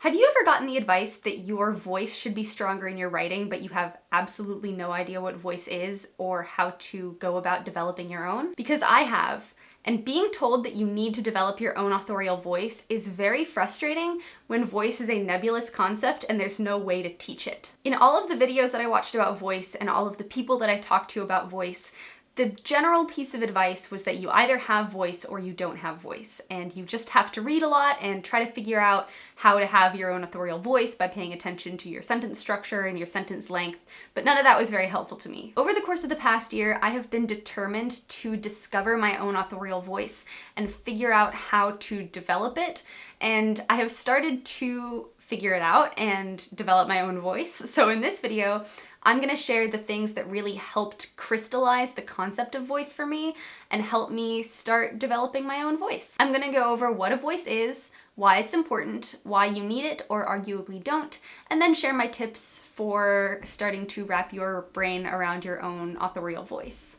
Have you ever gotten the advice that your voice should be stronger in your writing, but you have absolutely no idea what voice is or how to go about developing your own? Because I have. And being told that you need to develop your own authorial voice is very frustrating when voice is a nebulous concept and there's no way to teach it. In all of the videos that I watched about voice and all of the people that I talked to about voice, the general piece of advice was that you either have voice or you don't have voice, and you just have to read a lot and try to figure out how to have your own authorial voice by paying attention to your sentence structure and your sentence length, but none of that was very helpful to me. Over the course of the past year, I have been determined to discover my own authorial voice and figure out how to develop it, and I have started to figure it out and develop my own voice. So in this video, I'm gonna share the things that really helped crystallize the concept of voice for me and help me start developing my own voice. I'm gonna go over what a voice is, why it's important, why you need it or arguably don't, and then share my tips for starting to wrap your brain around your own authorial voice.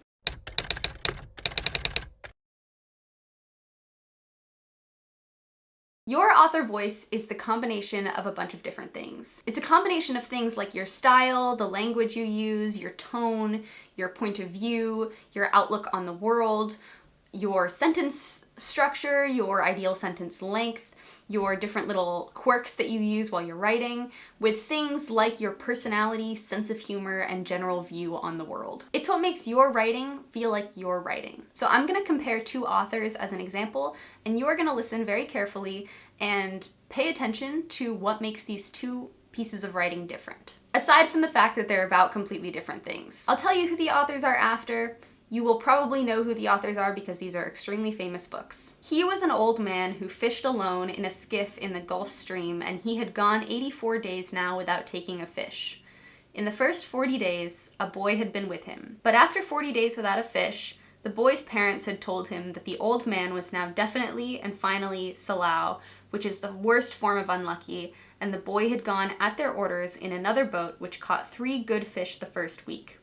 Your author voice is the combination of a bunch of different things. It's a combination of things like your style, the language you use, your tone, your point of view, your outlook on the world, your sentence structure, your ideal sentence length, your different little quirks that you use while you're writing, with things like your personality, sense of humor, and general view on the world. It's what makes your writing feel like your writing. So I'm gonna compare two authors as an example, and you are gonna listen very carefully and pay attention to what makes these two pieces of writing different. Aside from the fact that they're about completely different things. I'll tell you who the authors are after. You will probably know who the authors are because these are extremely famous books. He was an old man who fished alone in a skiff in the Gulf Stream, and he had gone 84 days now without taking a fish. In the first 40 days, a boy had been with him. But after 40 days without a fish, the boy's parents had told him that the old man was now definitely and finally Salau, which is the worst form of unlucky, and the boy had gone at their orders in another boat which caught 3 good fish the first week.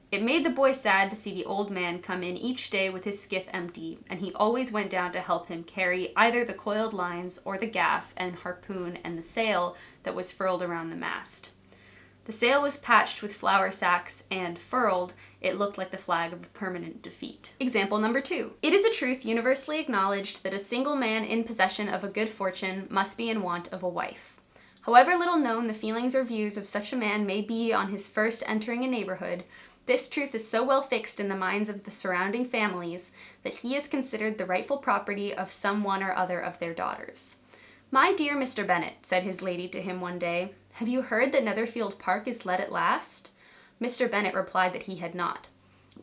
It made the boy sad to see the old man come in each day with his skiff empty, and he always went down to help him carry either the coiled lines or the gaff and harpoon and the sail that was furled around the mast. The sail was patched with flour sacks, and furled, it looked like the flag of permanent defeat. Example number 2. It is a truth universally acknowledged that a single man in possession of a good fortune must be in want of a wife. However little known the feelings or views of such a man may be on his first entering a neighborhood, this truth is so well fixed in the minds of the surrounding families that he is considered the rightful property of some one or other of their daughters. "My dear Mr. Bennet," said his lady to him one day, "have you heard that Netherfield Park is let at last?" Mr. Bennet replied that he had not.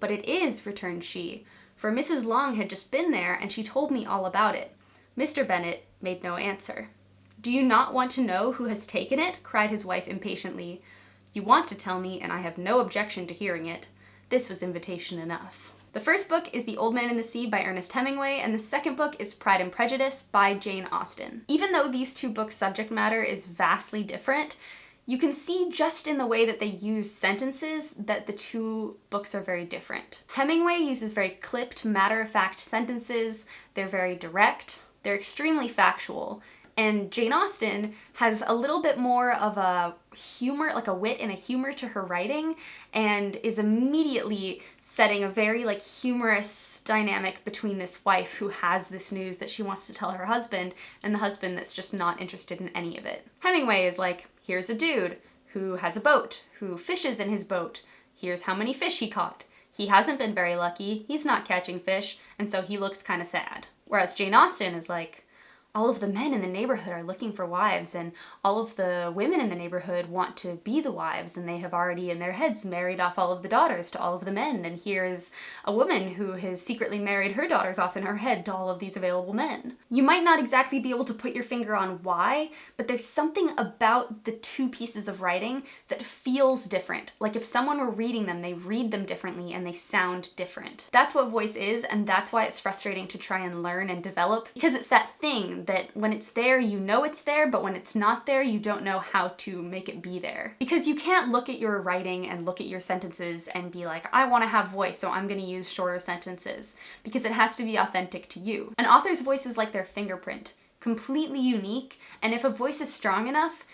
"But it is," returned she, "for Mrs. Long had just been there, and she told me all about it." Mr. Bennet made no answer. "Do you not want to know who has taken it?" cried his wife impatiently. "You want to tell me, and I have no objection to hearing it." This was invitation enough. The first book is The Old Man and the Sea by Ernest Hemingway, and the second book is Pride and Prejudice by Jane Austen. Even though these two books' subject matter is vastly different, you can see just in the way that they use sentences that the two books are very different. Hemingway uses very clipped, matter-of-fact sentences. They're very direct. They're extremely factual. And Jane Austen has a little bit more of a humor, like a wit and a humor to her writing, and is immediately setting a very humorous dynamic between this wife who has this news that she wants to tell her husband and the husband that's just not interested in any of it. Hemingway is like, here's a dude who has a boat, who fishes in his boat. Here's how many fish he caught. He hasn't been very lucky, he's not catching fish, and so he looks kind of sad. Whereas Jane Austen is like, all of the men in the neighborhood are looking for wives, and all of the women in the neighborhood want to be the wives, and they have already in their heads married off all of the daughters to all of the men, and here is a woman who has secretly married her daughters off in her head to all of these available men. You might not exactly be able to put your finger on why, but there's something about the two pieces of writing that feels different. Like if someone were reading them, they read them differently and they sound different. That's what voice is, and that's why it's frustrating to try and learn and develop, because it's that thing that when it's there, you know it's there, but when it's not there, you don't know how to make it be there. Because you can't look at your writing and look at your sentences and be like, I want to have voice, so I'm going to use shorter sentences, because it has to be authentic to you. An author's voice is like their fingerprint. completely unique, and if a voice is strong enough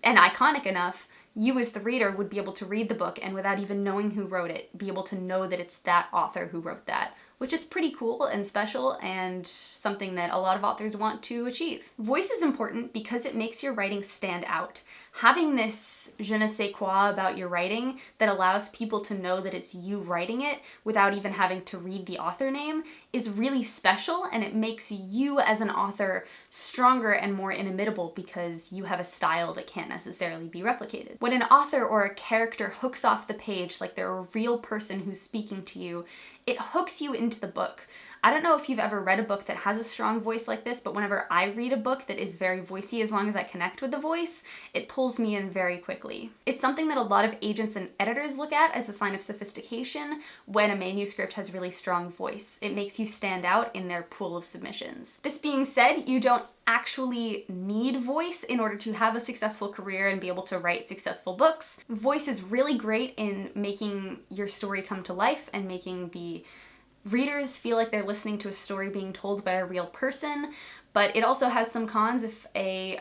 and iconic enough, you as the reader would be able to read the book and without even knowing who wrote it, be able to know that it's that author who wrote that, which is pretty cool and special and something that a lot of authors want to achieve. Voice is important because it makes your writing stand out. Having this je ne sais quoi about your writing that allows people to know that it's you writing it without even having to read the author name is really special, and it makes you as an author stronger and more inimitable because you have a style that can't necessarily be replicated. When an author or a character hooks off the page like they're a real person who's speaking to you, it hooks you into the book. I don't know if you've ever read a book that has a strong voice like this, but whenever I read a book that is very voicey, as long as I connect with the voice, it pulls me in very quickly. It's something that a lot of agents and editors look at as a sign of sophistication when a manuscript has really strong voice. It makes you stand out in their pool of submissions. This being said, you don't actually need voice in order to have a successful career and be able to write successful books. Voice is really great in making your story come to life and making the readers feel like they're listening to a story being told by a real person, but it also has some cons. If a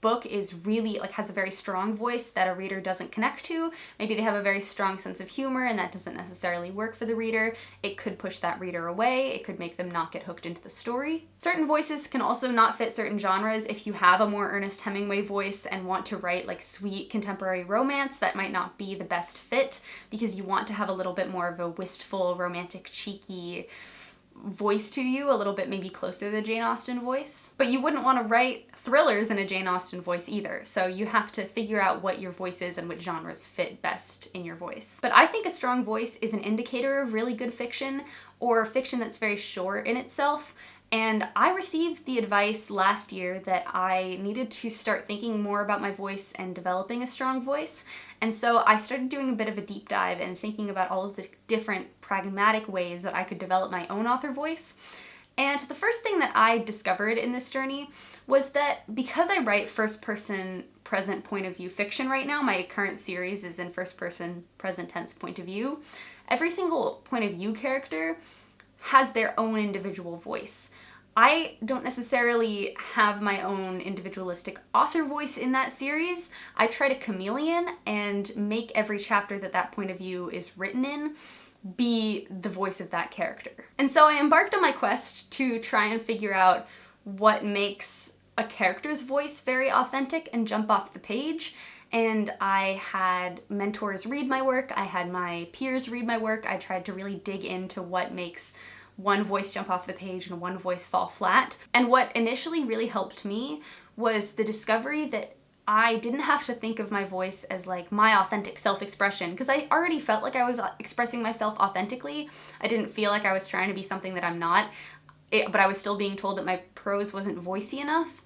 book is really, has a very strong voice that a reader doesn't connect to, maybe they have a very strong sense of humor and that doesn't necessarily work for the reader, it could push that reader away, it could make them not get hooked into the story. Certain voices can also not fit certain genres. If you have a more Ernest Hemingway voice and want to write sweet contemporary romance, that might not be the best fit because you want to have a little bit more of a wistful, romantic, cheeky voice to you, a little bit maybe closer to the Jane Austen voice. But you wouldn't want to write thrillers in a Jane Austen voice either, so you have to figure out what your voice is and which genres fit best in your voice. But I think a strong voice is an indicator of really good fiction, or fiction that's very short in itself. And I received the advice last year that I needed to start thinking more about my voice and developing a strong voice. And so I started doing a bit of a deep dive and thinking about all of the different pragmatic ways that I could develop my own author voice. And the first thing that I discovered in this journey was that because I write first-person present point of view fiction right now, my current series is in first-person present tense point of view, every single point of view character has their own individual voice. I don't necessarily have my own individualistic author voice in that series. I try to chameleon and make every chapter that point of view is written in be the voice of that character. And so I embarked on my quest to try and figure out what makes a character's voice very authentic and jump off the page. And I had mentors read my work, I had my peers read my work, I tried to really dig into what makes one voice jump off the page and one voice fall flat. And what initially really helped me was the discovery that I didn't have to think of my voice as my authentic self-expression, because I already felt like I was expressing myself authentically. I didn't feel like I was trying to be something that I'm not, but I was still being told that my prose wasn't voicey enough.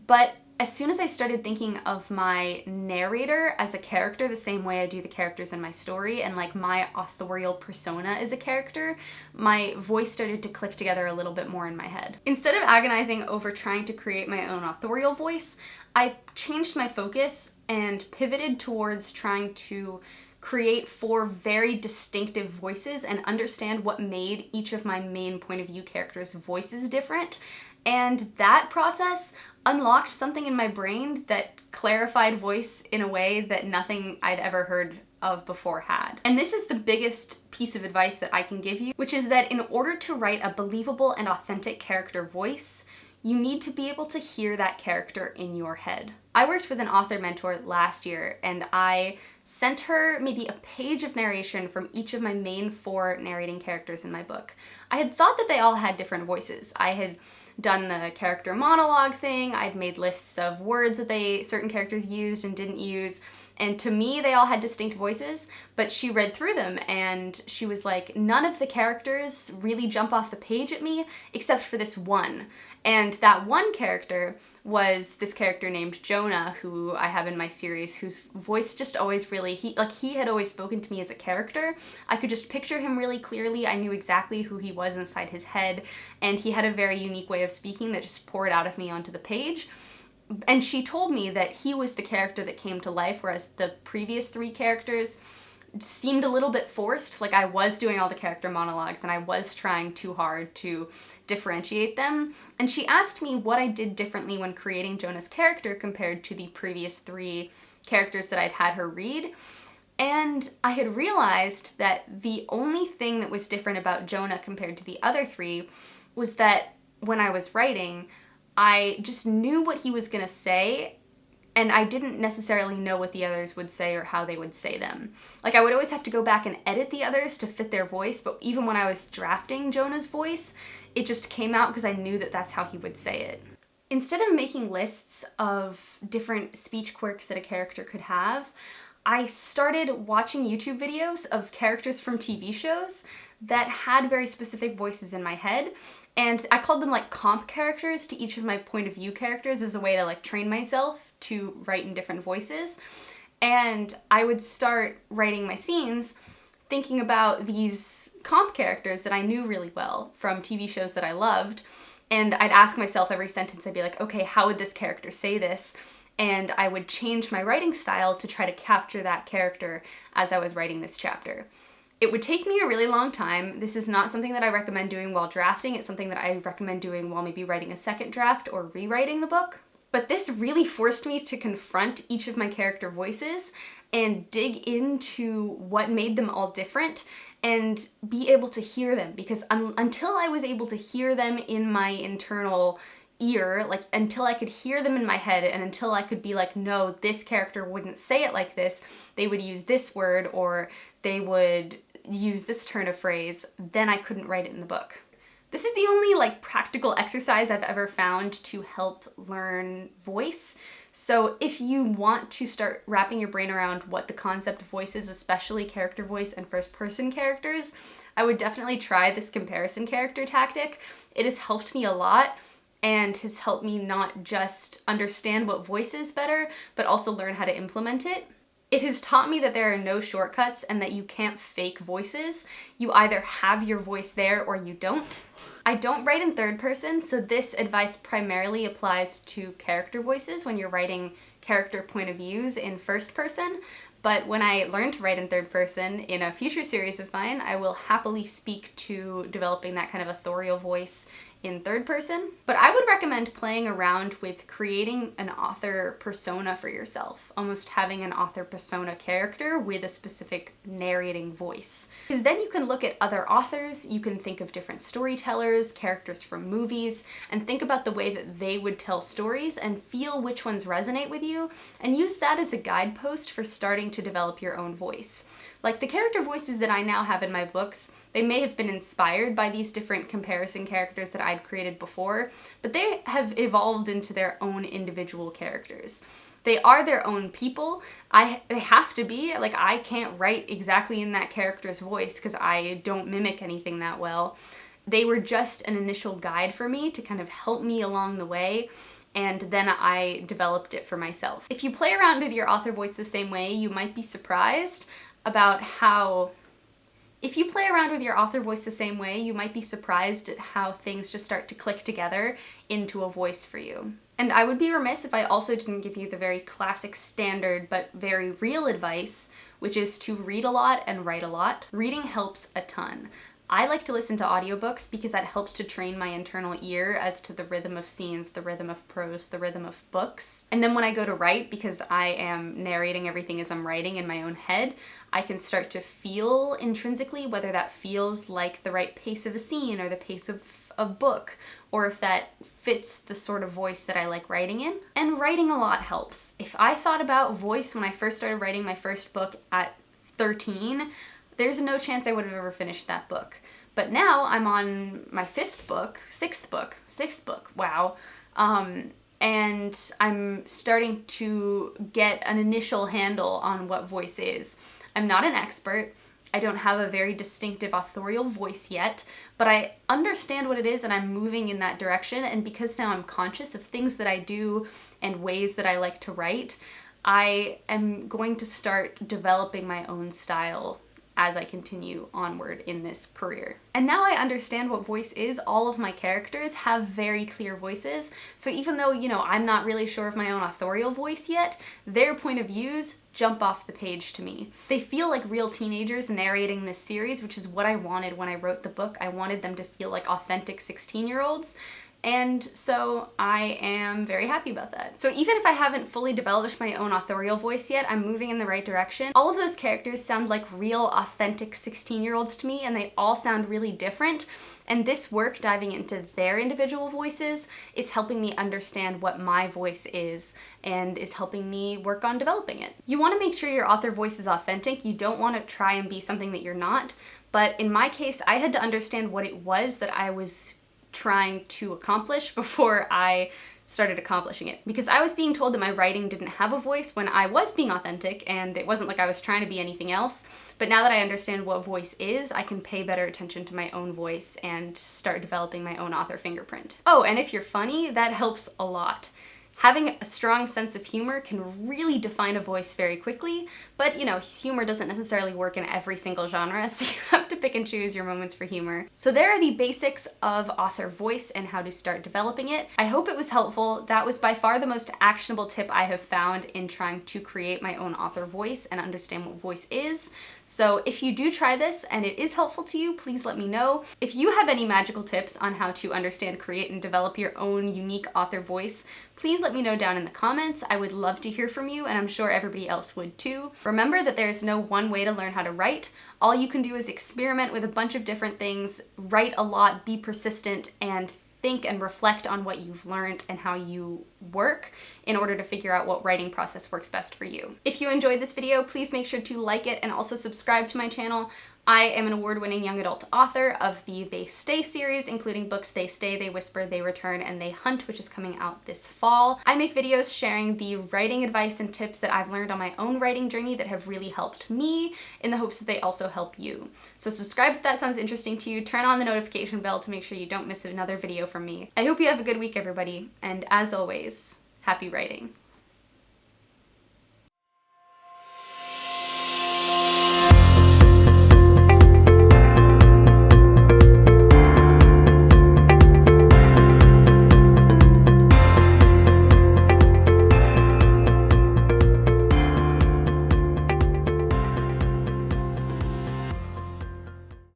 But as soon as I started thinking of my narrator as a character the same way I do the characters in my story, and my authorial persona as a character, my voice started to click together a little bit more in my head. Instead of agonizing over trying to create my own authorial voice, I changed my focus and pivoted towards trying to create 4 very distinctive voices and understand what made each of my main point of view characters' voices different. And that process unlocked something in my brain that clarified voice in a way that nothing I'd ever heard of before had. And this is the biggest piece of advice that I can give you, which is that in order to write a believable and authentic character voice, you need to be able to hear that character in your head. I worked with an author mentor last year, and I sent her maybe a page of narration from each of my main 4 narrating characters in my book. I had thought that they all had different voices. I had done the character monologue thing, I'd made lists of words that certain characters used and didn't use, and to me they all had distinct voices, but she read through them and she was like, none of the characters really jump off the page at me except for this one. And that one character was this character named Jonah, who I have in my series, whose voice just always really, he had always spoken to me as a character. I could just picture him really clearly. I knew exactly who he was inside his head, and he had a very unique way of speaking that just poured out of me onto the page. And she told me that he was the character that came to life, whereas the previous 3 characters seemed a little bit forced. Like I was doing all the character monologues and I was trying too hard to differentiate them. And she asked me what I did differently when creating Jonah's character compared to the previous 3 characters that I'd had her read. And I had realized that the only thing that was different about Jonah compared to the other 3 was that when I was writing, I just knew what he was gonna say, and I didn't necessarily know what the others would say or how they would say them. Like I would always have to go back and edit the others to fit their voice, but even when I was drafting Jonah's voice, it just came out because I knew that that's how he would say it. Instead of making lists of different speech quirks that a character could have, I started watching YouTube videos of characters from TV shows that had very specific voices in my head, and I called them like comp characters to each of my point of view characters as a way to like train myself to write in different voices. And I would start writing my scenes thinking about these comp characters that I knew really well from TV shows that I loved, and I'd ask myself every sentence, I'd be like, okay, how would this character say this? And I would change my writing style to try to capture that character as I was writing this chapter. It would take me a really long time. This is not something that I recommend doing while drafting. It's something that I recommend doing while maybe writing a second draft or rewriting the book. But this really forced me to confront each of my character voices and dig into what made them all different and be able to hear them, because until I was able to hear them in my internal ear, like until I could hear them in my head and until I could be like, no, this character wouldn't say it like this, they would use this word or they would use this turn of phrase, then I couldn't write it in the book. This is the only like practical exercise I've ever found to help learn voice. So if you want to start wrapping your brain around what the concept of voice is, especially character voice and first person characters, I would definitely try this comparison character tactic. It has helped me a lot and has helped me not just understand what voice is better, but also learn how to implement it. It has taught me that there are no shortcuts and that you can't fake voices. You either have your voice there or you don't. I don't write in third person, so this advice primarily applies to character voices when you're writing character point of views in first person. But when I learn to write in third person in a future series of mine, I will happily speak to developing that kind of authorial voice in third person. But I would recommend playing around with creating an author persona for yourself, almost having an author persona character with a specific narrating voice. Because then you can look at other authors, you can think of different storytellers, characters from movies, and think about the way that they would tell stories and feel which ones resonate with you, and use that as a guidepost for starting to develop your own voice. Like the character voices that I now have in my books, they may have been inspired by these different comparison characters that I'd created before, but they have evolved into their own individual characters. They are their own people. They have to be. Like, I can't write exactly in that character's voice because I don't mimic anything that well. They were just an initial guide for me to kind of help me along the way, and then I developed it for myself. If you play around with your author voice the same way, you might be surprised about how... If you play around with your author voice the same way, you might be surprised at how things just start to click together into a voice for you. And I would be remiss if I also didn't give you the very classic standard but very real advice, which is to read a lot and write a lot. Reading helps a ton. I like to listen to audiobooks because that helps to train my internal ear as to the rhythm of scenes, the rhythm of prose, the rhythm of books. And then when I go to write, because I am narrating everything as I'm writing in my own head, I can start to feel intrinsically whether that feels like the right pace of a scene or the pace of a book, or if that fits the sort of voice that I like writing in. And writing a lot helps. If I thought about voice when I first started writing my first book at 13, there's no chance I would have ever finished that book. But now I'm on my sixth book, wow. And I'm starting to get an initial handle on what voice is. I'm not an expert. I don't have a very distinctive authorial voice yet, but I understand what it is and I'm moving in that direction. And because now I'm conscious of things that I do and ways that I like to write, I am going to start developing my own style as I continue onward in this career. And now I understand what voice is. All of my characters have very clear voices. So even though, I'm not really sure of my own authorial voice yet, their point of views jump off the page to me. They feel like real teenagers narrating this series, which is what I wanted when I wrote the book. I wanted them to feel like authentic 16-year-olds. And so I am very happy about that. So even if I haven't fully developed my own authorial voice yet, I'm moving in the right direction. All of those characters sound like real, authentic 16-year-olds to me, and they all sound really different. And this work, diving into their individual voices, is helping me understand what my voice is and is helping me work on developing it. You want to make sure your author voice is authentic. You don't want to try and be something that you're not. But in my case, I had to understand what it was that I was trying to accomplish before I started accomplishing it. Because I was being told that my writing didn't have a voice when I was being authentic, and it wasn't like I was trying to be anything else. But now that I understand what voice is, I can pay better attention to my own voice and start developing my own author fingerprint. Oh, and if you're funny, that helps a lot. Having a strong sense of humor can really define a voice very quickly, but humor doesn't necessarily work in every single genre, so you have to pick and choose your moments for humor. So there are the basics of author voice and how to start developing it. I hope it was helpful. That was by far the most actionable tip I have found in trying to create my own author voice and understand what voice is. So if you do try this and it is helpful to you, please let me know. If you have any magical tips on how to understand, create, and develop your own unique author voice, please let me know down in the comments. I would love to hear from you, and I'm sure everybody else would too. Remember that there is no one way to learn how to write. All you can do is experiment with a bunch of different things, write a lot, be persistent, and think and reflect on what you've learned and how you work in order to figure out what writing process works best for you. If you enjoyed this video, please make sure to like it and also subscribe to my channel. I am an award-winning young adult author of the They Stay series, including books They Stay, They Whisper, They Return, and They Hunt, which is coming out this fall. I make videos sharing the writing advice and tips that I've learned on my own writing journey that have really helped me, in the hopes that they also help you. So subscribe if that sounds interesting to you, turn on the notification bell to make sure you don't miss another video from me. I hope you have a good week, everybody, and as always, happy writing.